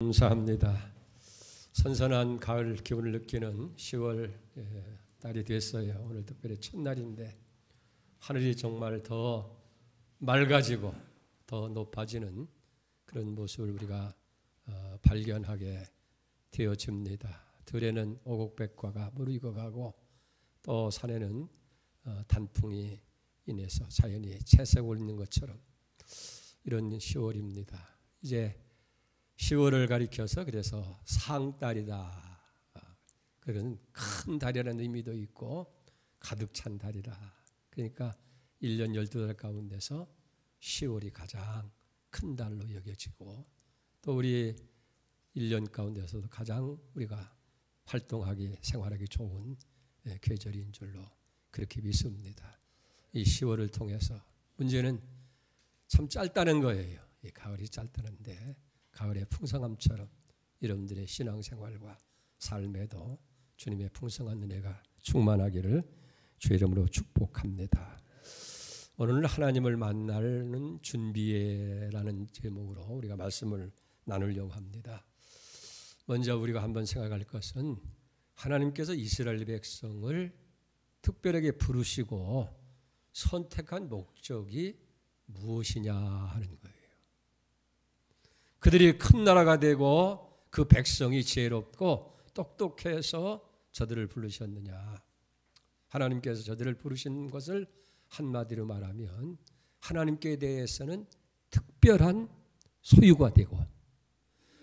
감사합니다. 선선한 가을 기분을 느끼는 10월 달이 됐어요. 오늘 특별히 첫날인데 하늘이 정말 더 맑아지고 더 높아지는 그런 모습을 우리가 발견하게 되어집니다. 들에는 오곡백과가 무르익어가고 또 산에는 단풍이 인해서 자연이 채색을 있는 것처럼 이런 10월입니다. 이제 10월을 가리켜서 그래서 상달이다. 그런 큰 달이라는 의미도 있고 가득 찬 달이라. 그러니까 1년 12달 가운데서 10월이 가장 큰 달로 여겨지고 또 우리 1년 가운데서도 가장 우리가 활동하기 생활하기 좋은 계절인 줄로 그렇게 믿습니다. 이 10월을 통해서 문제는 참 짧다는 거예요. 이 가을이 짧다는데 가을의 풍성함처럼 여러분들의 신앙생활과 삶에도 주님의 풍성한 은혜가 충만하기를 주의 이름으로 축복합니다. 오늘 하나님을 만나는 준비라는 제목으로 우리가 말씀을 나누려고 합니다. 먼저 우리가 한번 생각할 것은 하나님께서 이스라엘 백성을 특별하게 부르시고 선택한 목적이 무엇이냐 하는 거예요. 그들이 큰 나라가 되고 그 백성이 지혜롭고 똑똑해서 저들을 부르셨느냐. 하나님께서 저들을 부르신 것을 한마디로 말하면 하나님께 대해서는 특별한 소유가 되고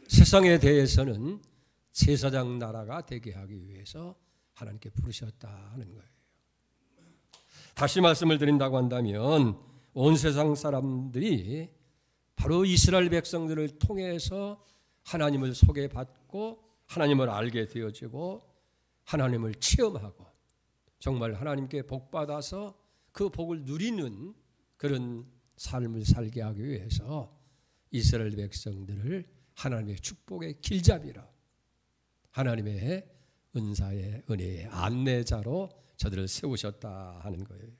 세상에 대해서는 제사장 나라가 되게 하기 위해서 하나님께 부르셨다 하는 거예요. 다시 말씀을 드린다고 한다면 온 세상 사람들이 바로 이스라엘 백성들을 통해서 하나님을 소개받고 하나님을 알게 되어지고 하나님을 체험하고 정말 하나님께 복받아서 그 복을 누리는 그런 삶을 살게 하기 위해서 이스라엘 백성들을 하나님의 축복의 길잡이로 하나님의 은사의 은혜의 안내자로 저들을 세우셨다 하는 거예요.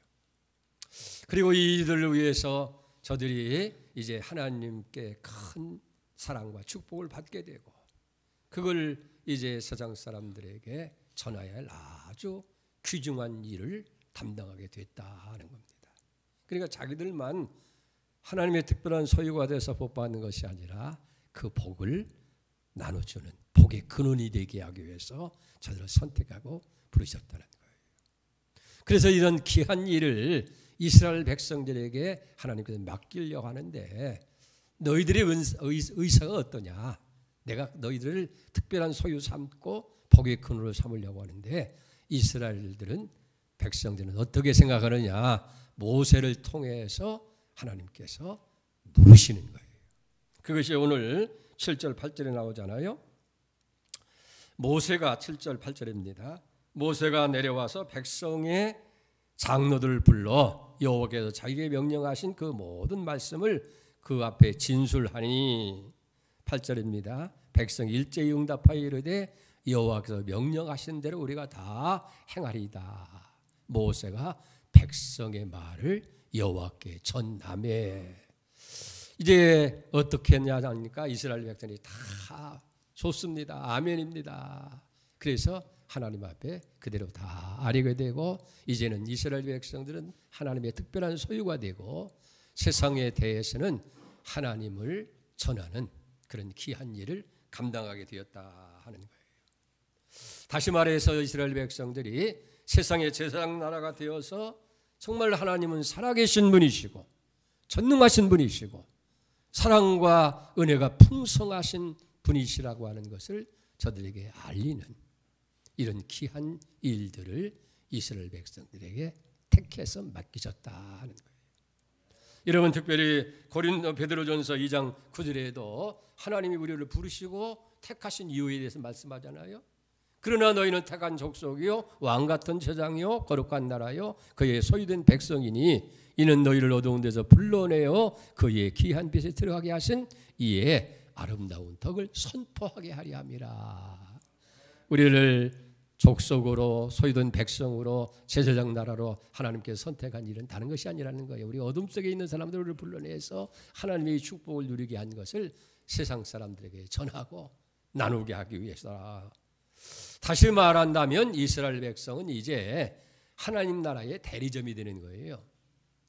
그리고 이들을 위해서 저들이 이제 하나님께 큰 사랑과 축복을 받게 되고 그걸 이제 세상 사람들에게 전해야 할 아주 귀중한 일을 담당하게 됐다 하는 겁니다. 그러니까 자기들만 하나님의 특별한 소유가 돼서 복받는 것이 아니라 그 복을 나눠주는 복의 근원이 되게 하기 위해서 저들을 선택하고 부르셨다는 거예요. 그래서 이런 귀한 일을 이스라엘 백성들에게 하나님께서 맡기려고 하는데 너희들의 의사가 어떠냐? 내가 너희들을 특별한 소유 삼고 복의 근원으로 삼으려고 하는데 이스라엘들은 백성들은 어떻게 생각하느냐? 모세를 통해서 하나님께서 물으시는 거예요. 그것이 오늘 7절 8절에 나오잖아요. 모세가 7절 8절입니다. 모세가 내려와서 백성의 장로들을 불러 여호와께서 자기에게 명령하신 그 모든 말씀을 그 앞에 진술하니 8절입니다. 백성이 일제히 응답하여 이르되 여호와께서 명령하신 대로 우리가 다 행하리이다. 모세가 백성의 말을 여호와께 전하매 이제 어떻게 했냐니까 이스라엘 백성이 다 좋습니다. 아멘입니다. 그래서 하나님 앞에 그대로 다 아뢰게 되고 이제는 이스라엘 백성들은 하나님의 특별한 소유가 되고 세상에 대해서는 하나님을 전하는 그런 귀한 일을 감당하게 되었다 하는 거예요. 다시 말해서 이스라엘 백성들이 세상의 제사장 나라가 되어서 정말 하나님은 살아계신 분이시고 전능하신 분이시고 사랑과 은혜가 풍성하신 분이시라고 하는 것을 저들에게 알리는 이런 귀한 일들을 이스라엘 백성들에게 택해서 맡기셨다 하는 거예요. 여러분 특별히 베드로전서 2장 9절에도 하나님이 우리를 부르시고 택하신 이유에 대해서 말씀하잖아요. 그러나 너희는 택한 족속이요 왕같은 제장이요 거룩한 나라요 그의 소유된 백성이니 이는 너희를 어두운 데서 불러내어 그의 귀한 빛에 들어가게 하신 이의 아름다운 덕을 선포하게 하려 함이라. 우리를 족속으로 소유된 백성으로 제사장 나라로 하나님께서 선택한 일은 다른 것이 아니라는 거예요. 우리 어둠 속에 있는 사람들을 불러내서 하나님의 축복을 누리게 한 것을 세상 사람들에게 전하고 나누게 하기 위해서라. 다시 말한다면 이스라엘 백성은 이제 하나님 나라의 대리점이 되는 거예요.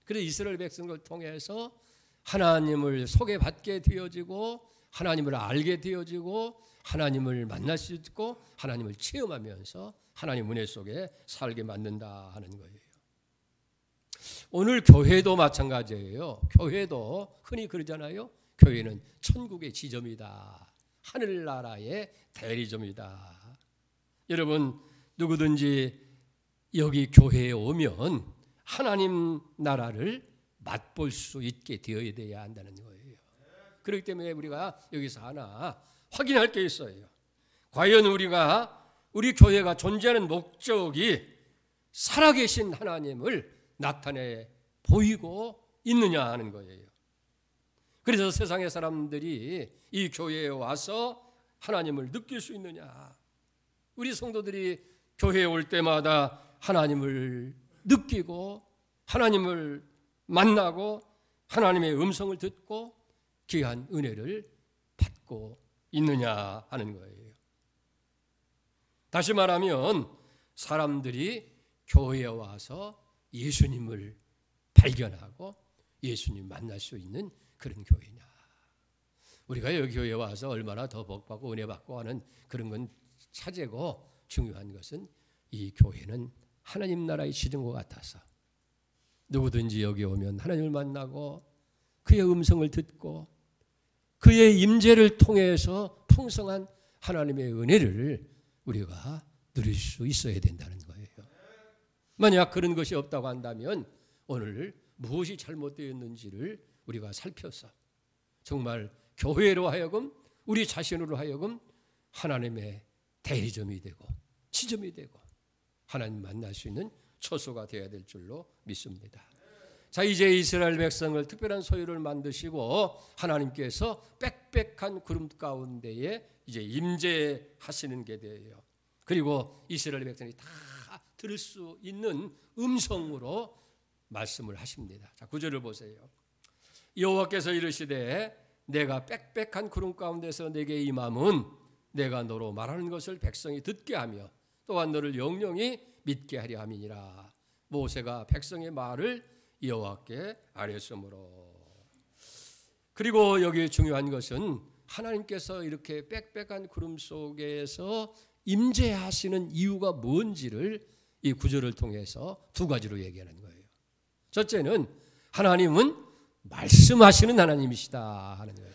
그래서 이스라엘 백성을 통해서 하나님을 소개받게 되어지고 하나님을 알게 되어지고 하나님을 만날 수 있고 하나님을 체험하면서 하나님 은혜 속에 살게 만든다 하는 거예요. 오늘 교회도 마찬가지예요. 교회도 흔히 그러잖아요. 교회는 천국의 지점이다. 하늘나라의 대리점이다. 여러분 누구든지 여기 교회에 오면 하나님 나라를 맛볼 수 있게 되어야 한다는 거예요. 그렇기 때문에 우리가 여기서 하나 확인할 게 있어요. 과연 우리 교회가 존재하는 목적이 살아계신 하나님을 나타내 보이고 있느냐 하는 거예요. 그래서 세상의 사람들이 이 교회에 와서 하나님을 느낄 수 있느냐. 우리 성도들이 교회에 올 때마다 하나님을 느끼고 하나님을 만나고 하나님의 음성을 듣고 귀한 은혜를 받고 있느냐 하는 거예요. 다시 말하면 사람들이 교회에 와서 예수님을 발견하고 예수님 만날 수 있는 그런 교회냐. 우리가 여기 교회에 와서 얼마나 더 복받고 은혜 받고 하는 그런 건 차제고 중요한 것은 이 교회는 하나님 나라의 시정과 같아서 누구든지 여기 오면 하나님을 만나고 그의 음성을 듣고 그의 임재를 통해서 풍성한 하나님의 은혜를 우리가 누릴 수 있어야 된다는 거예요. 만약 그런 것이 없다고 한다면 오늘 무엇이 잘못되었는지를 우리가 살펴서 정말 교회로 하여금 우리 자신으로 하여금 하나님의 대리점이 되고 지점이 되고 하나님 만날 수 있는 처소가 되어야 될 줄로 믿습니다. 자, 이제 이스라엘 백성을 특별한 소유를 만드시고 하나님께서 빽빽한 구름 가운데에 이제 임재하시는 게 돼요. 그리고 이스라엘 백성이 다 들을 수 있는 음성으로 말씀을 하십니다. 자, 9절을 보세요. 여호와께서 이르시되 내가 빽빽한 구름 가운데서 내게 임함은 내가 너로 말하는 것을 백성이 듣게 하며 또한 너를 영영히 믿게 하려 함이니라. 모세가 백성의 말을 여호와께 아뢰었으므로. 그리고 여기 중요한 것은 하나님께서 이렇게 빽빽한 구름 속에서 임재하시는 이유가 뭔지를 이 구절을 통해서 두 가지로 얘기하는 거예요. 첫째는 하나님은 말씀하시는 하나님이시다 하는 거예요.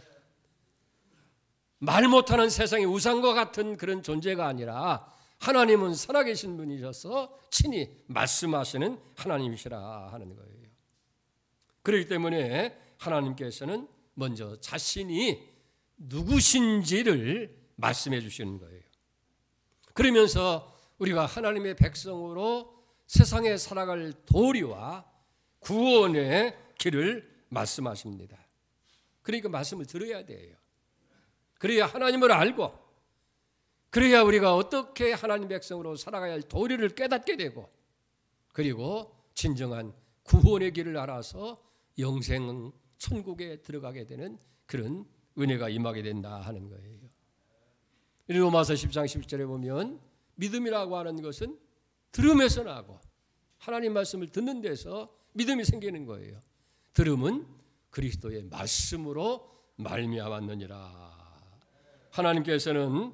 말 못하는 세상의 우상과 같은 그런 존재가 아니라 하나님은 살아계신 분이셔서 친히 말씀하시는 하나님이시라 하는 거예요. 그렇기 때문에 하나님께서는 먼저 자신이 누구신지를 말씀해 주시는 거예요. 그러면서 우리가 하나님의 백성으로 세상에 살아갈 도리와 구원의 길을 말씀하십니다. 그러니까 말씀을 들어야 돼요. 그래야 하나님을 알고 그래야 우리가 어떻게 하나님 백성으로 살아가야 할 도리를 깨닫게 되고 그리고 진정한 구원의 길을 알아서 영생 천국에 들어가게 되는 그런 은혜가 임하게 된다 하는 거예요. 로마서 10장 11절에 보면 믿음이라고 하는 것은 들음에서 나고 하나님 말씀을 듣는 데서 믿음이 생기는 거예요. 들음은 그리스도의 말씀으로 말미암았느니라. 하나님께서는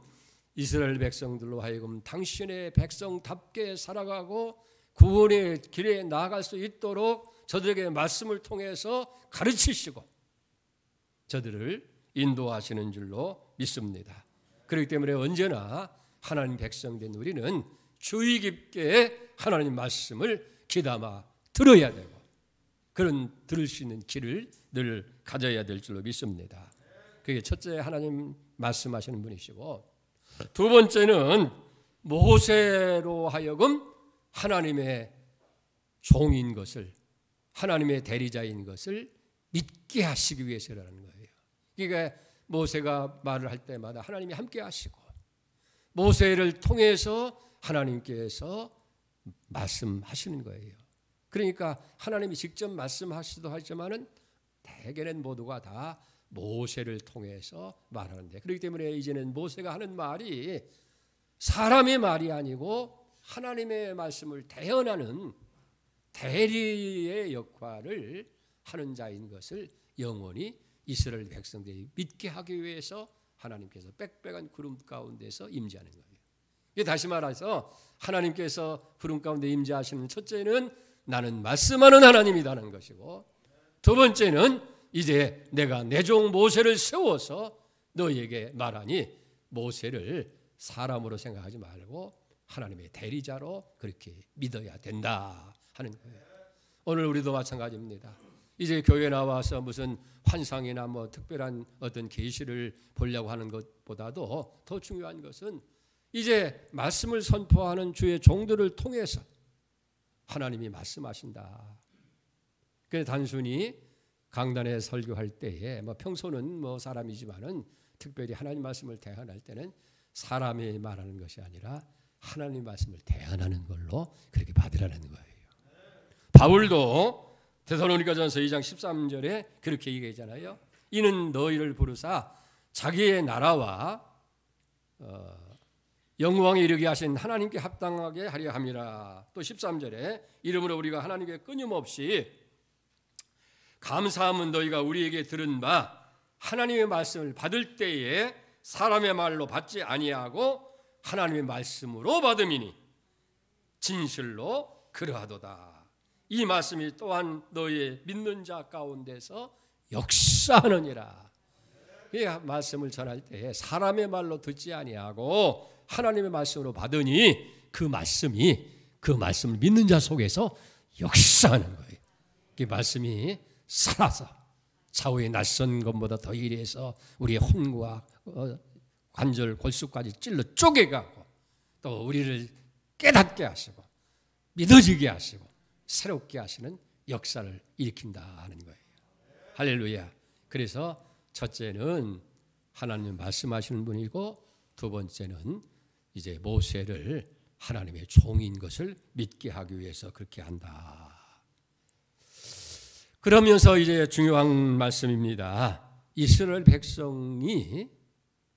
이스라엘 백성들로 하여금 당신의 백성답게 살아가고 구원의 길에 나아갈 수 있도록 저들에게 말씀을 통해서 가르치시고 저들을 인도하시는 줄로 믿습니다. 그렇기 때문에 언제나 하나님 백성된 우리는 주의 깊게 하나님 말씀을 귀담아 들어야 되고 그런 들을 수 있는 길을 늘 가져야 될 줄로 믿습니다. 그게 첫째 하나님 말씀하시는 분이시고 두 번째는 모세로 하여금 하나님의 종인 것을 하나님의 대리자인 것을 믿게 하시기 위해서라는 거예요. 그러니까 모세가 말을 할 때마다 하나님이 함께 하시고 모세를 통해서 하나님께서 말씀하시는 거예요. 그러니까 하나님이 직접 말씀하시기도 하지만은 대개는 모두가 다 모세를 통해서 말하는데, 그렇기 때문에 이제는 모세가 하는 말이 사람의 말이 아니고 하나님의 말씀을 대언하는 대리의 역할을 하는 자인 것을 영원히 이스라엘 백성들이 믿게 하기 위해서 하나님께서 빽빽한 구름 가운데서 임재하는 거예요. 다시 말해서 하나님께서 구름 가운데 임재하시는 첫째는 나는 말씀하는 하나님이라는 것이고, 두 번째는 이제 내가 내 종 모세를 세워서 너희에게 말하니 모세를 사람으로 생각하지 말고 하나님의 대리자로 그렇게 믿어야 된다 하는 거예요. 오늘 우리도 마찬가지입니다. 이제 교회 나와서 무슨 환상이나 뭐 특별한 어떤 계시를 보려고 하는 것보다도 더 중요한 것은 이제 말씀을 선포하는 주의 종들을 통해서 하나님이 말씀하신다. 그래서 단순히 강단에 설교할 때에 뭐 평소는 뭐 사람이지만은 특별히 하나님 말씀을 대언할 때는 사람이 말하는 것이 아니라 하나님 말씀을 대언하는 걸로 그렇게 받으라는 거예요. 바울도 데살로니가전서 2장 13절에 그렇게 얘기하잖아요. 이는 너희를 부르사 자기의 나라와 영광에 이르게 하신 하나님께 합당하게 하려 함이라. 또 13절에 이러므로 우리가 하나님께 끊임없이 감사함은 너희가 우리에게 들은 바 하나님의 말씀을 받을 때에 사람의 말로 받지 아니하고 하나님의 말씀으로 받음이니 진실로 그러하도다. 이 말씀이 또한 너희의 믿는 자 가운데서 역사하느니라. 이 말씀을 전할 때에 사람의 말로 듣지 아니하고 하나님의 말씀으로 받으니 그 말씀을 믿는 자 속에서 역사하는 거예요. 그 말씀이 살아서 좌우의 낯선 것보다 더 이래서 우리의 혼과 관절 골수까지 찔러 쪼개가고 또 우리를 깨닫게 하시고 믿어지게 하시고 새롭게 하시는 역사를 일으킨다 하는 거예요. 할렐루야. 그래서 첫째는 하나님 말씀하시는 분이고, 두 번째는 이제 모세를 하나님의 종인 것을 믿게 하기 위해서 그렇게 한다. 그러면서 이제 중요한 말씀입니다. 이스라엘 백성이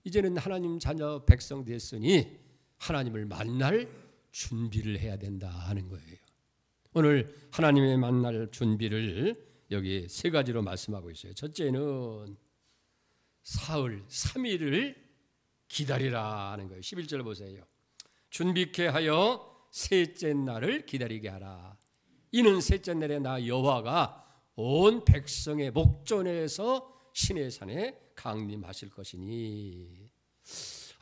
이제는 하나님 자녀 백성 됐으니 하나님을 만날 준비를 해야 된다 하는 거예요. 오늘 하나님의 만날 준비를 여기 세 가지로 말씀하고 있어요. 첫째는 사흘 3일을 기다리라 하는 거예요. 11절 보세요. 준비케 하여 셋째 날을 기다리게 하라. 이는 셋째 날에 나 여호와가 온 백성의 목전에서 시내산에 강림하실 것이니.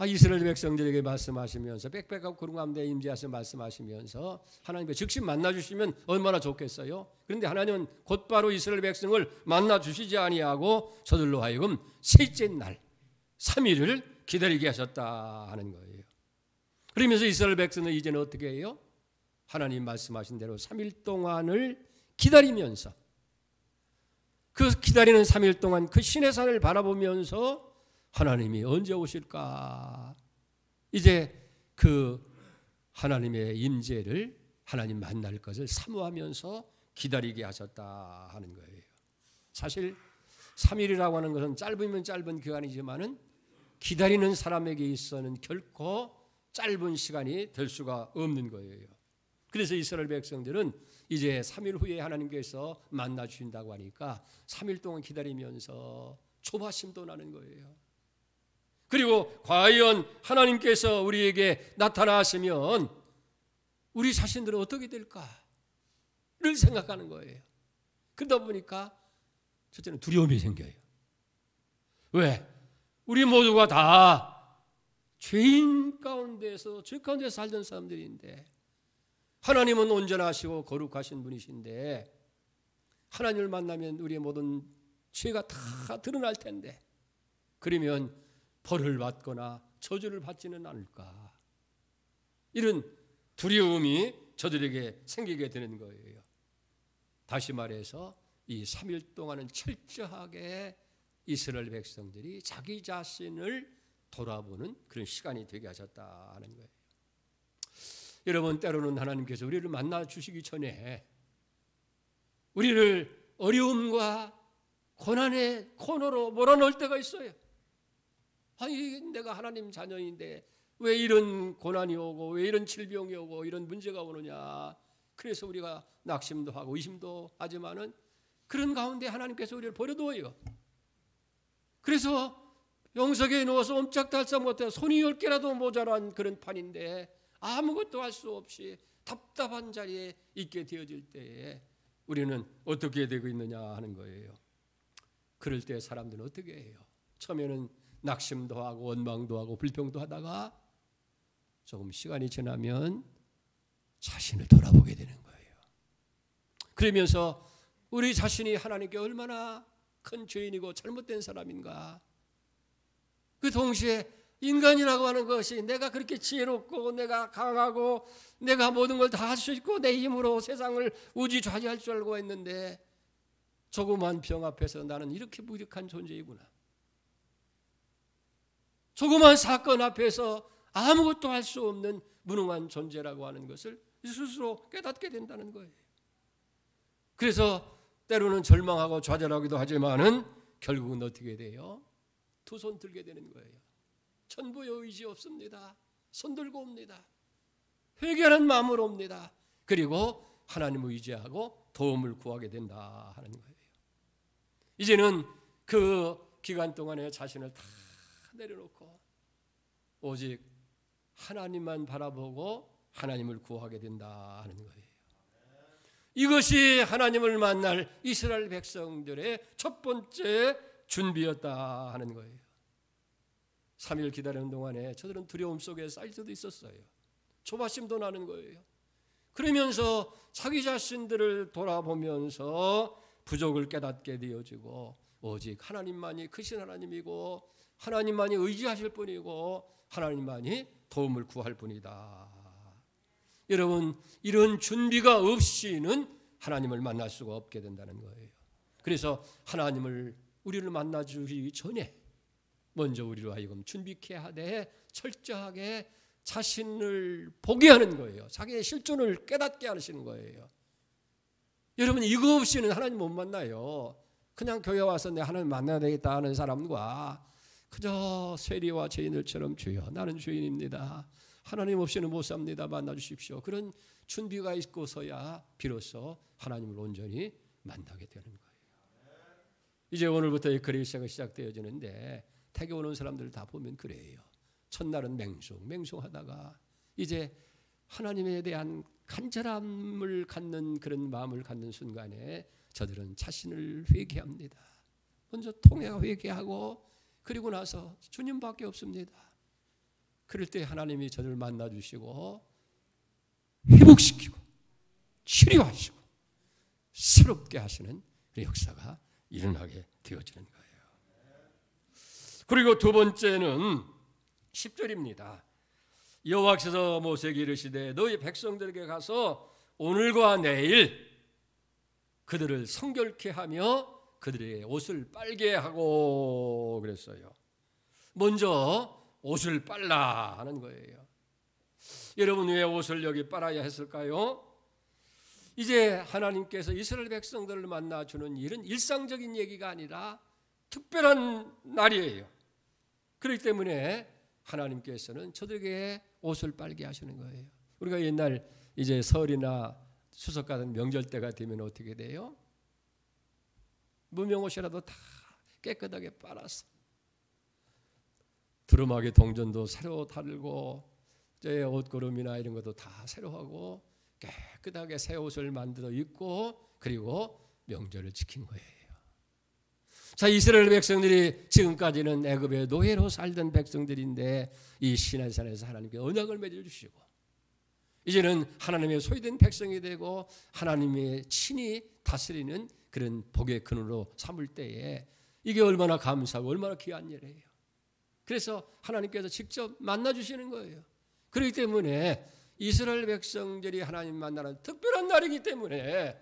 이스라엘 백성들에게 말씀하시면서 빽빽하고 구름 가운데 임재하셔서 말씀하시면서 하나님께 즉시 만나주시면 얼마나 좋겠어요. 그런데 하나님은 곧바로 이스라엘 백성을 만나주시지 아니하고 저들로 하여금 셋째 날 3일을 기다리게 하셨다 하는 거예요. 그러면서 이스라엘 백성은 이제는 어떻게 해요? 하나님 말씀하신 대로 3일 동안을 기다리면서, 그 기다리는 3일 동안 그 시내산을 바라보면서 하나님이 언제 오실까? 이제 그 하나님의 임재를, 하나님 만날 것을 사모하면서 기다리게 하셨다 하는 거예요. 사실 3일이라고 하는 것은 짧으면 짧은 기간이지만은 기다리는 사람에게 있어서는 결코 짧은 시간이 될 수가 없는 거예요. 그래서 이스라엘 백성들은 이제 3일 후에 하나님께서 만나 주신다고 하니까 3일 동안 기다리면서 조바심도 나는 거예요. 그리고 과연 하나님께서 우리에게 나타나시면 우리 자신들은 어떻게 될까를 생각하는 거예요. 그러다 보니까 첫째는 두려움이 생겨요. 왜? 우리 모두가 다 죄인 가운데서, 죄 가운데 살던 사람들인데 하나님은 온전하시고 거룩하신 분이신데 하나님을 만나면 우리의 모든 죄가 다 드러날 텐데 그러면 벌을 받거나 저주를 받지는 않을까, 이런 두려움이 저들에게 생기게 되는 거예요. 다시 말해서 이 3일 동안은 철저하게 이스라엘 백성들이 자기 자신을 돌아보는 그런 시간이 되게 하셨다 하는 거예요. 여러분, 때로는 하나님께서 우리를 만나 주시기 전에 우리를 어려움과 고난의 코너로 몰아넣을 때가 있어요. 아니, 내가 하나님 자녀인데 왜 이런 고난이 오고 왜 이런 질병이 오고 이런 문제가 오느냐. 그래서 우리가 낙심도 하고 의심도 하지만은 그런 가운데 하나님께서 우리를 버려두어요. 그래서 영석에 누워서 옴짝달싹 못해 손이 10개라도 모자란 그런 판인데 아무것도 할 수 없이 답답한 자리에 있게 되어질 때에 우리는 어떻게 되고 있느냐 하는 거예요. 그럴 때 사람들은 어떻게 해요? 처음에는 낙심도 하고 원망도 하고 불평도 하다가 조금 시간이 지나면 자신을 돌아보게 되는 거예요. 그러면서 우리 자신이 하나님께 얼마나 큰 죄인이고 잘못된 사람인가. 그 동시에 인간이라고 하는 것이 내가 그렇게 지혜롭고 내가 강하고 내가 모든 걸 다 할 수 있고 내 힘으로 세상을 우지좌지할 줄 알고 했는데 조그만 병 앞에서 나는 이렇게 무력한 존재이구나. 조그만 사건 앞에서 아무것도 할 수 없는 무능한 존재라고 하는 것을 스스로 깨닫게 된다는 거예요. 그래서 때로는 절망하고 좌절하기도 하지만은 결국은 어떻게 돼요? 두 손 들게 되는 거예요. 전부의 의지 없습니다. 손 들고 옵니다. 회개하는 마음으로 옵니다. 그리고 하나님을 의지하고 도움을 구하게 된다 하는 거예요. 이제는 그 기간 동안에 자신을 다 내려놓고 오직 하나님만 바라보고 하나님을 구하게 된다 하는 거예요. 이것이 하나님을 만날 이스라엘 백성들의 첫 번째 준비였다 하는 거예요. 3일 기다리는 동안에 저들은 두려움 속에 쌓일 수도 있었어요. 조바심도 나는 거예요. 그러면서 자기 자신들을 돌아보면서 부족을 깨닫게 되어지고 오직 하나님만이 크신 하나님이고 하나님만이 의지하실 분이고 하나님만이 도움을 구할 분이다. 여러분, 이런 준비가 없이는 하나님을 만날 수가 없게 된다는 거예요. 그래서 하나님을 우리를 만나주기 전에 먼저 우리로 하여금 준비케 하되 철저하게 자신을 보게 하는 거예요. 자기의 실존을 깨닫게 하시는 거예요. 여러분, 이거 없이는 하나님 못 만나요. 그냥 교회 와서 내 하나님 만나야 되겠다 하는 사람과 그저 세리와 죄인들처럼 주여 나는 죄인입니다. 하나님 없이는 못 삽니다. 만나주십시오. 그런 준비가 있고서야 비로소 하나님을 온전히 만나게 되는 거예요. 이제 오늘부터 에크레시아가 시작되어지는데 태교 오는 사람들 다 보면 그래요. 첫날은 맹숭하다가 이제 하나님에 대한 간절함을 갖는 그런 마음을 갖는 순간에 저들은 자신을 회개합니다. 먼저 통회가 회개하고 그리고 나서 주님밖에 없습니다. 그럴 때 하나님이 저를 만나주시고 회복시키고 치료하시고 새롭게 하시는 그 역사가 일어나게 되어지는 거예요. 그리고 두 번째는 10절입니다. 여호와께서 모세에게 이르시되 너희 백성들에게 가서 오늘과 내일 그들을 성결케 하며 그들의 옷을 빨게 하고 그랬어요. 먼저 옷을 빨라 하는 거예요. 여러분, 왜 옷을 여기 빨아야 했을까요? 이제 하나님께서 이스라엘 백성들을 만나주는 일은 일상적인 얘기가 아니라 특별한 날이에요. 그렇기 때문에 하나님께서는 저들에게 옷을 빨게 하시는 거예요. 우리가 옛날 이제 설이나 추석 같은 명절 때가 되면 어떻게 돼요? 무명옷이라도 다 깨끗하게 빨아서 두루마기 동전도 새로 달고 제 옷걸음이나 이런 것도 다 새로 하고 깨끗하게 새 옷을 만들어 입고 그리고 명절을 지킨 거예요. 자, 이스라엘 백성들이 지금까지는 애굽의 노예로 살던 백성들인데 이 시내산에서 하나님께 언약을 맺어 주시고 이제는 하나님의 소유된 백성이 되고 하나님의 친히 다스리는 그런 복의 근원으로 삼을 때에 이게 얼마나 감사하고 얼마나 귀한 일이에요. 그래서 하나님께서 직접 만나주시는 거예요. 그렇기 때문에 이스라엘 백성들이 하나님 만나는 특별한 날이기 때문에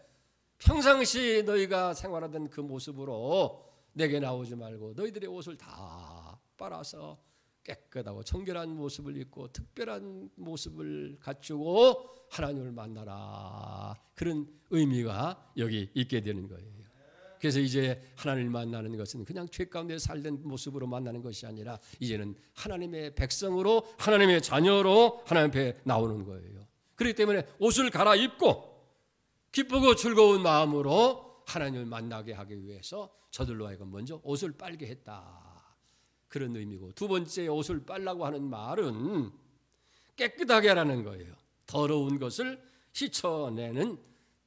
평상시 너희가 생활하던 그 모습으로 내게 나오지 말고 너희들의 옷을 다 빨아서 깨끗하고 청결한 모습을 입고 특별한 모습을 갖추고 하나님을 만나라. 그런 의미가 여기 있게 되는 거예요. 그래서 이제 하나님을 만나는 것은 그냥 죄 가운데 살던 모습으로 만나는 것이 아니라 이제는 하나님의 백성으로, 하나님의 자녀로 하나님 앞에 나오는 거예요. 그렇기 때문에 옷을 갈아입고 기쁘고 즐거운 마음으로 하나님을 만나게 하기 위해서 저들로 하여금 먼저 옷을 빨게 했다. 그런 의미고, 두 번째 옷을 빨라고 하는 말은 깨끗하게 하라는 거예요. 더러운 것을 씻어내는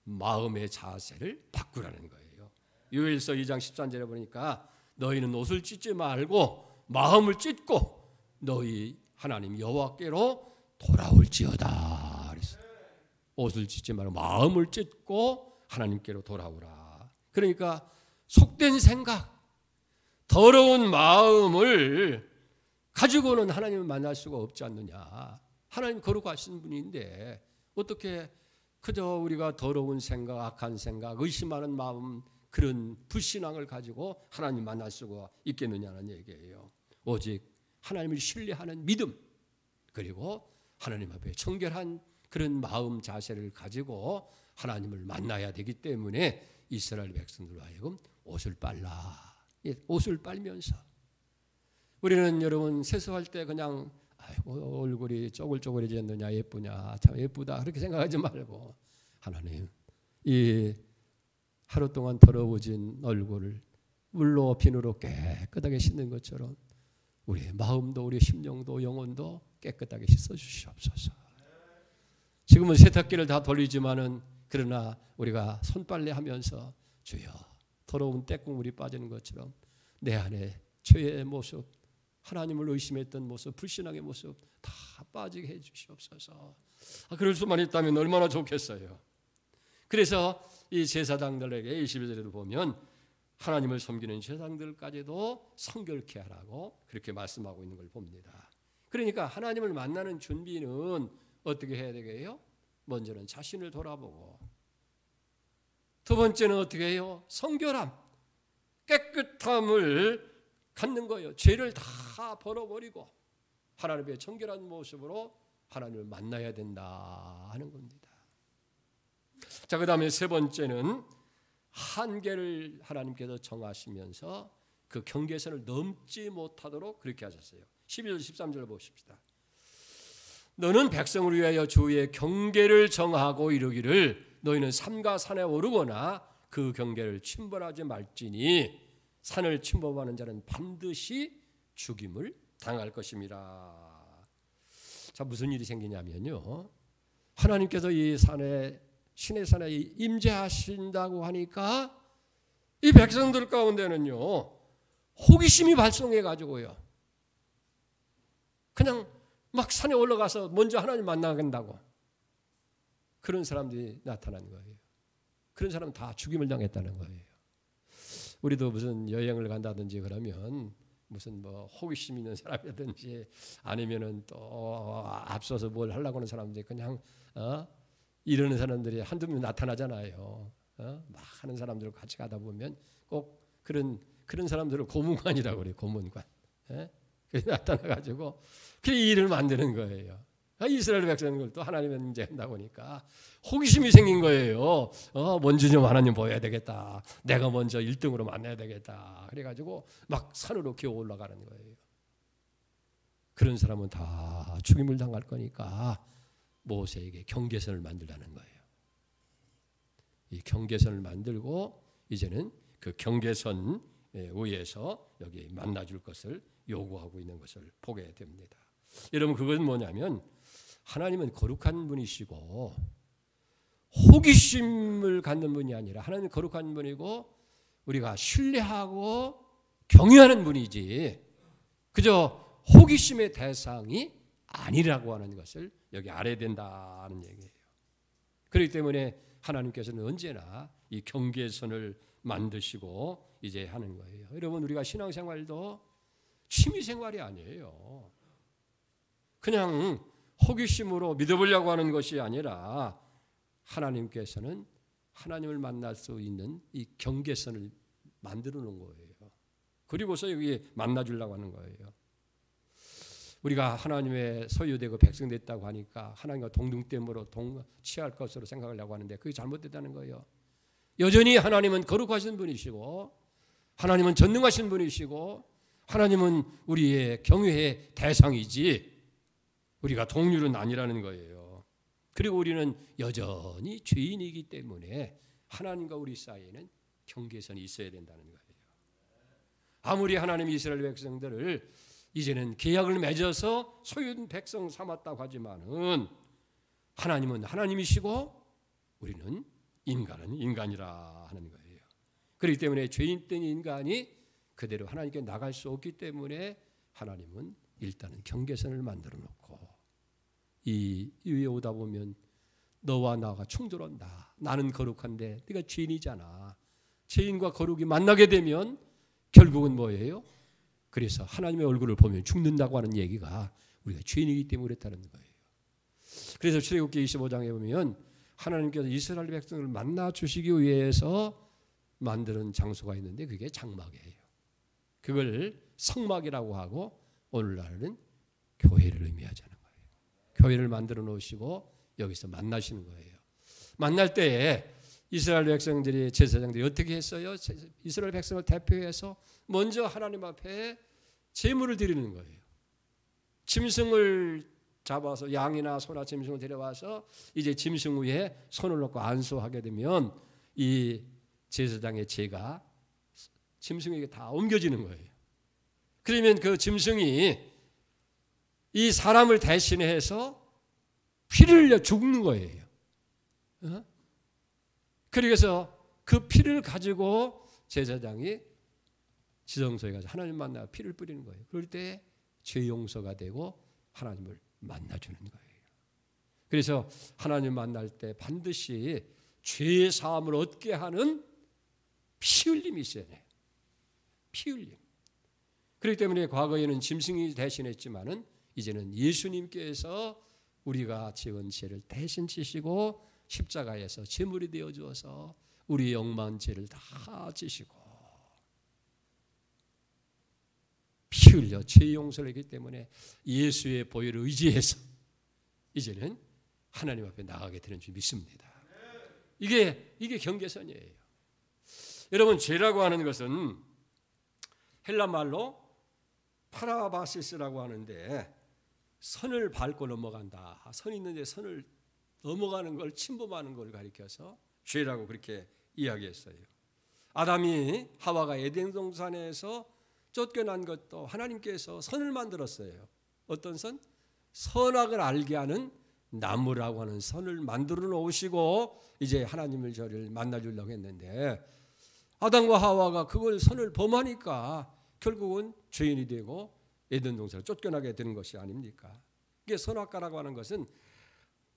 마음의 자세를 바꾸라는 거예요. 요엘서 2장 13절에 보니까 너희는 옷을 찢지 말고 마음을 찢고 너희 하나님 여호와께로 돌아올지어다. 그랬어요. 옷을 찢지 말고 마음을 찢고 하나님께로 돌아오라. 그러니까 속된 생각, 더러운 마음을 가지고는 하나님을 만날 수가 없지 않느냐. 하나님 거룩하신 분인데 어떻게 그저 우리가 더러운 생각, 악한 생각, 의심하는 마음, 그런 불신앙을 가지고 하나님 만날 수가 있겠느냐는 얘기예요. 오직 하나님을 신뢰하는 믿음, 그리고 하나님 앞에 청결한 그런 마음 자세를 가지고 하나님을 만나야 되기 때문에 이스라엘 백성들로 하여금 옷을 빨라. 옷을 빨면서 우리는 여러분 세수할 때 그냥 아이고 얼굴이 쪼글쪼글해졌느냐, 예쁘냐, 참 예쁘다 그렇게 생각하지 말고, 하나님 이 하루 동안 더러워진 얼굴을 물로 비누로 깨끗하게 씻는 것처럼 우리의 마음도 우리의 심령도 영혼도 깨끗하게 씻어주시옵소서. 지금은 세탁기를 다 돌리지만은 그러나 우리가 손빨래 하면서 주여 더러운 때국물이 빠지는 것처럼 내 안에 죄의 모습, 하나님을 의심했던 모습, 불신앙의 모습 다 빠지게 해 주시옵소서. 그럴 수만 있다면 얼마나 좋겠어요. 그래서 이 제사장들에게 21절에도 보면 하나님을 섬기는 제사장들까지도 성결케 하라고 그렇게 말씀하고 있는 걸 봅니다. 그러니까 하나님을 만나는 준비는 어떻게 해야 되게요? 먼저는 자신을 돌아보고, 두 번째는 어떻게 해요? 성결함, 깨끗함을 갖는 거예요. 죄를 다 벌어버리고 하나님의 정결한 모습으로 하나님을 만나야 된다 하는 겁니다. 자, 그 다음에 세 번째는 한계를 하나님께서 정하시면서 그 경계선을 넘지 못하도록 그렇게 하셨어요. 12절 13절 보십시다. 너는 백성을 위하여 주의 경계를 정하고 이르기를 너희는 삼가 산에 오르거나 그 경계를 침범하지 말지니 산을 침범하는 자는 반드시 죽임을 당할 것입니다. 자, 무슨 일이 생기냐면요, 하나님께서 이 산에, 신의 산에 임재하신다고 하니까 이 백성들 가운데는요 호기심이 발송해 가지고요 그냥 막 산에 올라가서 먼저 하나님 만나간다고 그런 사람들이 나타난 거예요. 그런 사람은 다 죽임을 당했다는 거예요. 우리도 무슨 여행을 간다든지 그러면 무슨 뭐 호기심 있는 사람이라든지 아니면은 또 앞서서 뭘 하려고 하는 사람들이 그냥 이러는 사람들이 한두 명 나타나잖아요. 막 하는 사람들과 같이 가다 보면 꼭 그런 사람들을 고문관이라고 그래요. 고문관. 그래서 나타나가지고 그 일을 만드는 거예요. 이스라엘 백성들도 하나님의 임재한다고 하니까 호기심이 생긴 거예요. 먼저 좀 하나님 보여야 되겠다. 내가 먼저 1등으로 만나야 되겠다. 그래가지고 막 산으로 기어 올라가는 거예요. 그런 사람은 다 죽임을 당할 거니까 모세에게 경계선을 만들라는 거예요. 이 경계선을 만들고 이제는 그 경계선 위에서 여기 만나줄 것을 요구하고 있는 것을 보게 됩니다. 여러분, 그건 뭐냐면 하나님은 거룩한 분이시고 호기심을 갖는 분이 아니라 하나님은 거룩한 분이고 우리가 신뢰하고 경외하는 분이지 그저 호기심의 대상이 아니라고 하는 것을 여기 알아야 된다는 얘기예요. 그렇기 때문에 하나님께서는 언제나 이 경계선을 만드시고 이제 하는 거예요. 여러분, 우리가 신앙생활도 취미생활이 아니에요. 그냥 호기심으로 믿어보려고 하는 것이 아니라 하나님께서는 하나님을 만날 수 있는 이 경계선을 만들어 놓은 거예요. 그리고서 여기 만나주려고 하는 거예요. 우리가 하나님의 소유되고 백성됐다고 하니까 하나님과 동등됨으로 취할 것으로 생각하려고 하는데 그게 잘못됐다는 거예요. 여전히 하나님은 거룩하신 분이시고 하나님은 전능하신 분이시고 하나님은 우리의 경외의 대상이지 우리가 동률은 아니라는 거예요. 그리고 우리는 여전히 죄인이기 때문에 하나님과 우리 사이에는 경계선이 있어야 된다는 거예요. 아무리 하나님이 이스라엘 백성들을 이제는 계약을 맺어서 소유된 백성 삼았다고 하지만은 하나님은 하나님이시고 우리는 인간은 인간이라 하는 거예요. 그렇기 때문에 죄인된 인간이 그대로 하나님께 나갈 수 없기 때문에 하나님은 일단은 경계선을 만들어 놓고 이 위에 오다 보면 너와 나가 충돌한다. 나는 거룩한데 네가 죄인이잖아. 죄인과 거룩이 만나게 되면 결국은 뭐예요? 그래서 하나님의 얼굴을 보면 죽는다고 하는 얘기가 우리가 죄인이기 때문에 그랬다는 거예요. 그래서 출애굽기 25장에 보면 하나님께서 이스라엘 백성을 만나 주시기 위해서 만드는 장소가 있는데 그게 장막이에요. 그걸 성막이라고 하고 오늘날은 교회를 의미하자는 거예요. 교회를 만들어 놓으시고 여기서 만나시는 거예요. 만날 때에 이스라엘 백성들이 제사장들이 어떻게 했어요? 이스라엘 백성을 대표해서 먼저 하나님 앞에 제물을 드리는 거예요. 짐승을 잡아서 양이나 소나 짐승을 데려와서 이제 짐승 위에 손을 놓고 안수하게 되면 이 제사장의 죄가 짐승에게 다 옮겨지는 거예요. 그러면 그 짐승이 이 사람을 대신해서 피를 흘려 죽는 거예요. 그래서 그 피를 가지고 제사장이 지성소에 가서 하나님 만나 피를 뿌리는 거예요. 그럴 때 죄 용서가 되고 하나님을 만나주는 거예요. 그래서 하나님 만날 때 반드시 죄 사함을 얻게 하는 피 흘림이 있어야 돼요. 피 흘림. 그렇기 때문에 과거에는 짐승이 대신했지만은 이제는 예수님께서 우리가 지은 죄를 대신 지시고 십자가에서 제물이 되어 주어서 우리의 영만 죄를 다 지시고 피 흘려 죄 용서를 했기 때문에 예수의 보혈을 의지해서 이제는 하나님 앞에 나가게 되는 줄 믿습니다. 이게 경계선이에요. 여러분, 죄라고 하는 것은 헬라 말로 파라바시스라고 하는데 선을 밟고 넘어간다. 선 있는데 선을 넘어가는 걸 침범하는 걸 가리켜서 죄라고 그렇게 이야기했어요. 아담이 하와가 에덴 동산에서 쫓겨난 것도 하나님께서 선을 만들었어요. 어떤 선? 선악을 알게 하는 나무라고 하는 선을 만들어 놓으시고 이제 하나님을 저를 만나주려고 했는데 아담과 하와가 그걸 선을 범하니까 결국은 죄인이 되고 에덴 동산을 쫓겨나게 되는 것이 아닙니까? 이게 선악과라고 하는 것은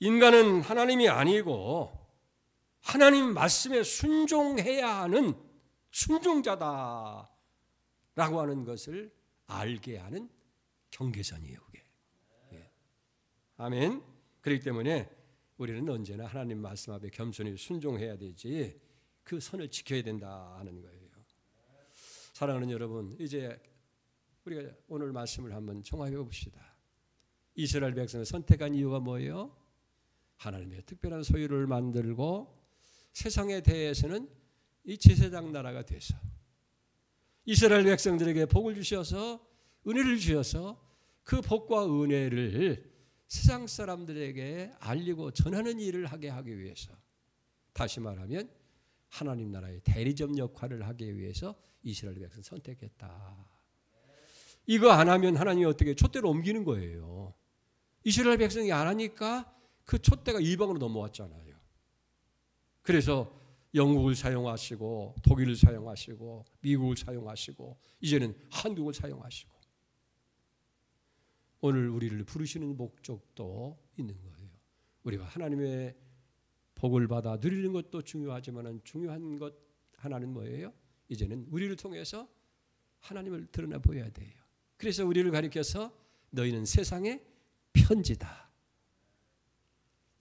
인간은 하나님이 아니고 하나님 말씀에 순종해야 하는 순종자다라고 하는 것을 알게 하는 경계선이에요. 그게. 예. 아멘. 그렇기 때문에 우리는 언제나 하나님 말씀 앞에 겸손히 순종해야 되지 그 선을 지켜야 된다 하는 거예요. 사랑하는 여러분, 이제 우리가 오늘 말씀을 한번 정화해 봅시다. 이스라엘 백성을 선택한 이유가 뭐예요? 하나님의 특별한 소유를 만들고 세상에 대해서는 이 제사장 나라가 돼서 이스라엘 백성들에게 복을 주셔서 은혜를 주셔서 그 복과 은혜를 세상 사람들에게 알리고 전하는 일을 하게 하기 위해서, 다시 말하면 하나님 나라의 대리점 역할을 하기 위해서 이스라엘 백성을 선택했다. 이거 안 하면 하나님이 어떻게 촛대로 옮기는 거예요. 이스라엘 백성이 안 하니까 그 촛대가 이방으로 넘어왔잖아요. 그래서 영국을 사용하시고 독일을 사용하시고 미국을 사용하시고 이제는 한국을 사용하시고 오늘 우리를 부르시는 목적도 있는 거예요. 우리가 하나님의 복을 받아 누리는 것도 중요하지만 중요한 것 하나는 뭐예요? 이제는 우리를 통해서 하나님을 드러나 보여야 돼요. 그래서 우리를 가리켜서 너희는 세상의 편지다.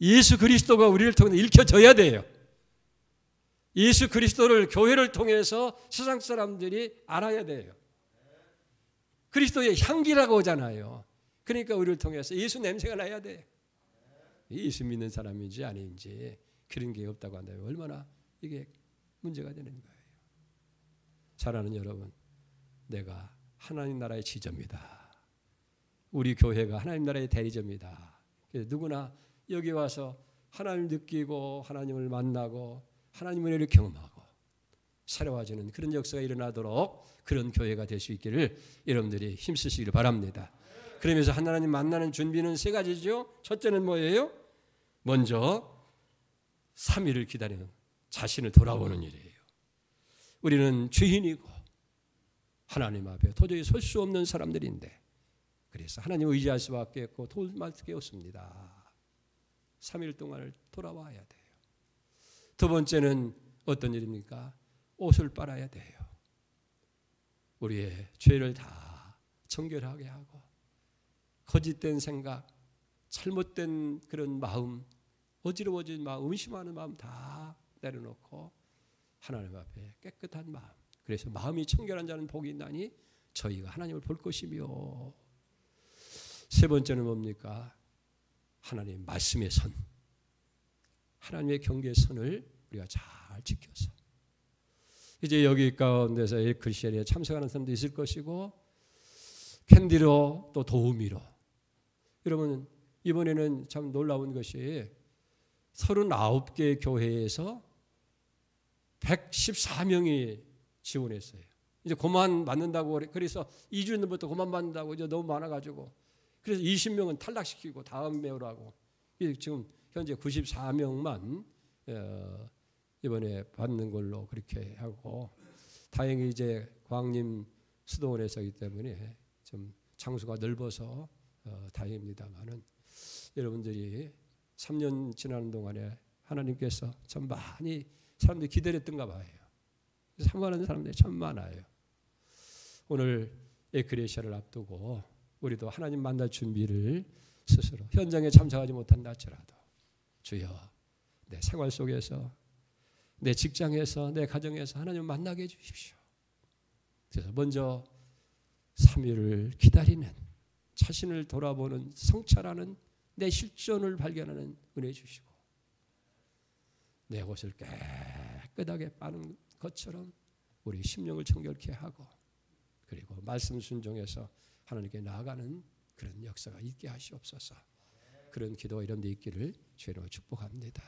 예수 그리스도가 우리를 통해 읽혀져야 돼요. 예수 그리스도를 교회를 통해서 세상 사람들이 알아야 돼요. 그리스도의 향기라고 하잖아요. 그러니까 우리를 통해서 예수 냄새가 나야 돼. 예수 믿는 사람인지 아닌지 그런 게 없다고 한다면 얼마나 이게 문제가 되는 거예요. 사랑하는 여러분, 내가 하나님 나라의 지점이다. 우리 교회가 하나님 나라의 대리점이다. 누구나 여기 와서 하나님을 느끼고 하나님을 만나고 하나님의 은혜를 경험하고 새로워지는 그런 역사가 일어나도록 그런 교회가 될 수 있기를 여러분들이 힘쓰시기를 바랍니다. 그러면서 하나님 만나는 준비는 세 가지죠. 첫째는 뭐예요? 먼저 3일을 기다리는 자신을 돌아보는 일이에요. 우리는 죄인이고 하나님 앞에 도저히 설 수 없는 사람들인데 그래서 하나님을 의지할 수밖에 없고 도움할 게 없습니다. 3일 동안을 돌아와야 돼요. 두 번째는 어떤 일입니까? 옷을 빨아야 돼요. 우리의 죄를 다 정결하게 하고 거짓된 생각, 잘못된 그런 마음, 어지러워진 마음, 의심하는 마음 다 내려놓고 하나님 앞에 깨끗한 마음. 그래서 마음이 청결한 자는 복이 있나니 저희가 하나님을 볼 것이며 세 번째는 뭡니까? 하나님 말씀의 선. 하나님의 경계의 선을 우리가 잘 지켜서 이제 여기 가운데서 에크리시아에 참석하는 사람도 있을 것이고 캔디로 또 도우미로 여러분 이번에는 참 놀라운 것이 39개 교회에서 114명이 지원했어요. 이제 그만 받는다고 그래서 2주 전부터 그만 받는다고 이제 너무 많아가지고 그래서 20명은 탈락시키고 다음 매우라고 지금 현재 94명만 이번에 받는 걸로 그렇게 하고 다행히 이제 광림 수도원에서이기 때문에 좀 장소가 넓어서 다행입니다만은 여러분들이 3년 지나는 동안에 하나님께서 참 많이 사람들이 기다렸던가 봐요. 사모하는 사람들이 참 많아요. 오늘 에크레시아를 앞두고 우리도 하나님 만날 준비를 스스로 현장에 참석하지 못한다 할지라도 주여 내 생활 속에서 내 직장에서 내 가정에서 하나님 만나게 해주십시오. 그래서 먼저 3일을 기다리는 자신을 돌아보는 성찰하는 내 실존을 발견하는 은혜 주시고 내 옷을 깨끗하게 빠는 것처럼 우리 심령을 청결케 하고 그리고 말씀 순종해서 하나님께 나아가는 그런 역사가 있게 하시옵소서. 그런 기도가 이런 데 있기를 주님으로 축복합니다.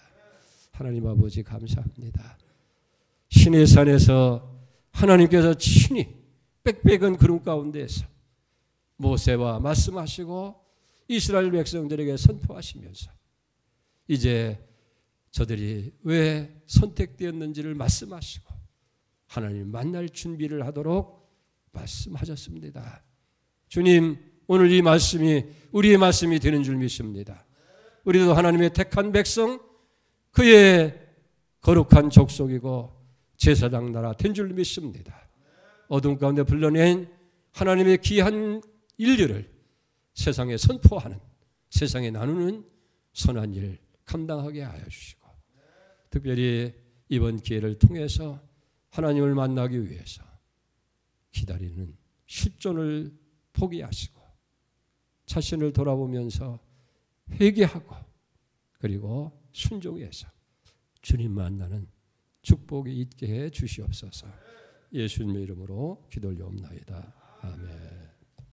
하나님 아버지 감사합니다. 시내산에서 하나님께서 친히 빽빽한 구름 가운데에서 모세와 말씀하시고 이스라엘 백성들에게 선포하시면서 이제 저들이 왜 선택되었는지를 말씀하시고 하나님 만날 준비를 하도록 말씀하셨습니다. 주님 오늘 이 말씀이 우리의 말씀이 되는 줄 믿습니다. 우리도 하나님의 택한 백성 그의 거룩한 족속이고 제사장 나라 된 줄 믿습니다. 어둠 가운데 불러낸 하나님의 귀한 인류를 세상에 선포하는 세상에 나누는 선한 일 감당하게 하여 주시고 특별히 이번 기회를 통해서 하나님을 만나기 위해서 기다리는 실존을 포기하시고 자신을 돌아보면서 회개하고 그리고 순종해서 주님 만나는 축복이 있게 해 주시옵소서. 예수님의 이름으로 기도 올려옵나이다. 아멘.